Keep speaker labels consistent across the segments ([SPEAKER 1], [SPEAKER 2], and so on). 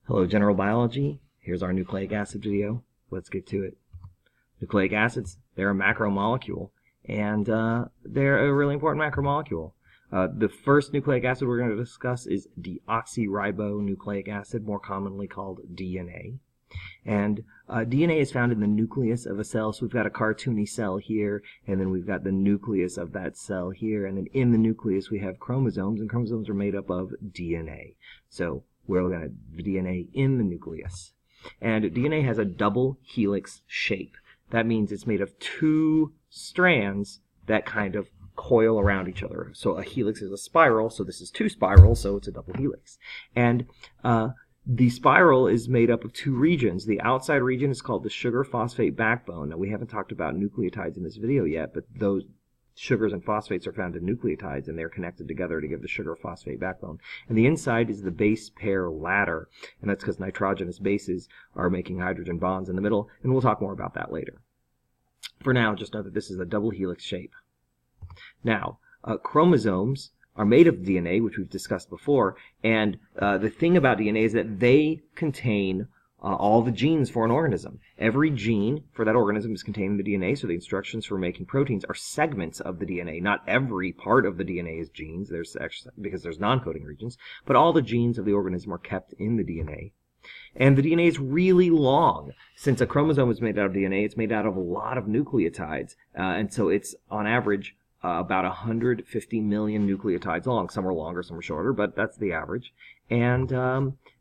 [SPEAKER 1] Hello, General Biology. Here's our nucleic acid video. Let's get to it. Nucleic acids, they're a macromolecule, and they're a really important macromolecule. The first nucleic acid we're going to discuss is deoxyribonucleic acid, more commonly called DNA. And DNA is found in the nucleus of a cell, so we've got a cartoony cell here, and then we've got the nucleus of that cell here, and then in the nucleus we have chromosomes, and chromosomes are made up of DNA. So we're looking at the DNA in the nucleus. And DNA has a double helix shape. That means it's made of two strands that kind of coil around each other. So a helix is a spiral, so this is two spirals, so it's a double helix. And the spiral is made up of two regions. The outside region is called the sugar-phosphate backbone. Now, we haven't talked about nucleotides in this video yet, but those sugars and phosphates are found in nucleotides, and they're connected together to give the sugar-phosphate backbone. And the inside is the base pair ladder, and that's because nitrogenous bases are making hydrogen bonds in the middle, and we'll talk more about that later. For now, just know that this is a double helix shape. Now, chromosomes are made of DNA, which we've discussed before, and the thing about DNA is that they contain all the genes for an organism. Every gene for that organism is contained in the DNA, so the instructions for making proteins are segments of the DNA. Not every part of the DNA is genes, because there's non-coding regions, but all the genes of the organism are kept in the DNA. And the DNA is really long. Since a chromosome is made out of DNA, it's made out of a lot of nucleotides, and so it's, on average, about 150 million nucleotides long. Some are longer, some are shorter, but that's the average. And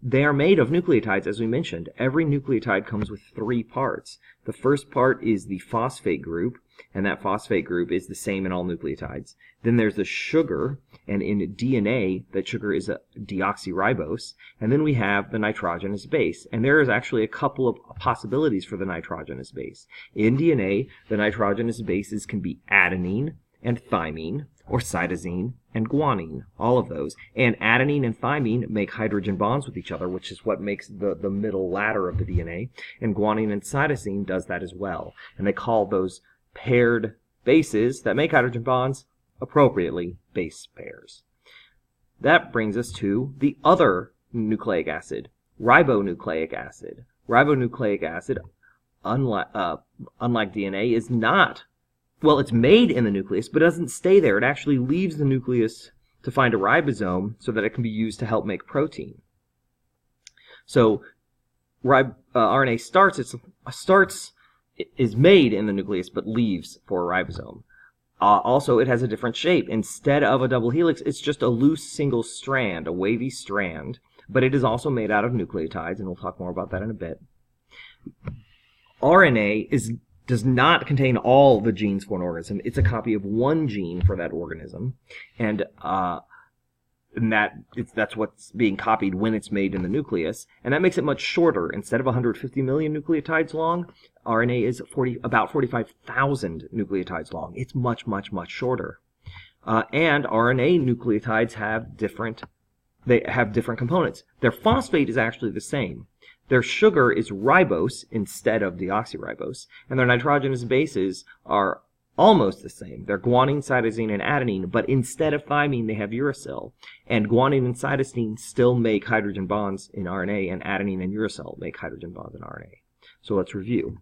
[SPEAKER 1] they are made of nucleotides, as we mentioned. Every nucleotide comes with three parts. The first part is the phosphate group, and that phosphate group is the same in all nucleotides. Then there's the sugar, and in DNA, that sugar is a deoxyribose. And then we have the nitrogenous base. And there is actually a couple of possibilities for the nitrogenous base. In DNA, the nitrogenous bases can be adenine and thymine, or cytosine and guanine, all of those. And adenine and thymine make hydrogen bonds with each other, which is what makes the middle ladder of the DNA. And guanine and cytosine does that as well. And they call those paired bases that make hydrogen bonds, appropriately, base pairs. That brings us to the other nucleic acid, ribonucleic acid. Ribonucleic acid, unlike DNA, is not, well, it's made in the nucleus, but it doesn't stay there. It actually leaves the nucleus to find a ribosome so that it can be used to help make protein. So RNA is made in the nucleus, but leaves for a ribosome. Also, it has a different shape. Instead of a double helix, it's just a loose single strand, a wavy strand, but it is also made out of nucleotides, and we'll talk more about that in a bit. RNA does not contain all the genes for an organism. It's a copy of one gene for that organism, and that's what's being copied when it's made in the nucleus, and that makes it much shorter. Instead of 150 million nucleotides long, RNA is about 45,000 nucleotides long. It's much, much, much shorter. And RNA nucleotides have different components. Their phosphate is actually the same. Their sugar is ribose instead of deoxyribose, and their nitrogenous bases are almost the same. They're guanine, cytosine, and adenine, but instead of thymine, they have uracil. And guanine and cytosine still make hydrogen bonds in RNA, and adenine and uracil make hydrogen bonds in RNA. So let's review.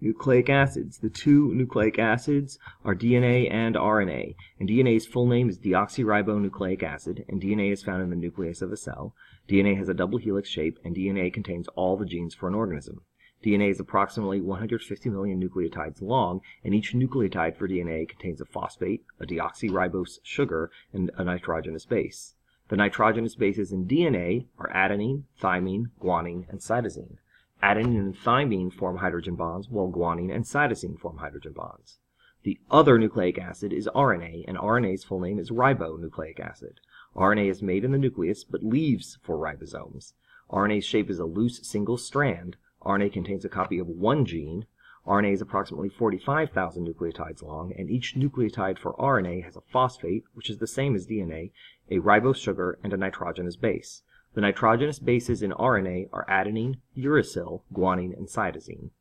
[SPEAKER 1] Nucleic acids. The two nucleic acids are DNA and RNA. And DNA's full name is deoxyribonucleic acid, and DNA is found in the nucleus of a cell. DNA has a double helix shape, and DNA contains all the genes for an organism. DNA is approximately 150 million nucleotides long, and each nucleotide for DNA contains a phosphate, a deoxyribose sugar, and a nitrogenous base. The nitrogenous bases in DNA are adenine, thymine, guanine, and cytosine. Adenine and thymine form hydrogen bonds, while guanine and cytosine form hydrogen bonds. The other nucleic acid is RNA, and RNA's full name is ribonucleic acid. RNA is made in the nucleus, but leaves for ribosomes. RNA's shape is a loose single strand. RNA contains a copy of one gene. RNA is approximately 45,000 nucleotides long, and each nucleotide for RNA has a phosphate, which is the same as DNA, a ribose sugar, and a nitrogenous base. The nitrogenous bases in RNA are adenine, uracil, guanine, and cytosine.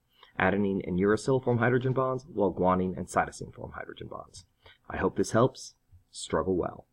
[SPEAKER 1] Adenine and uracil form hydrogen bonds, while guanine and cytosine form hydrogen bonds. I hope this helps. Struggle well.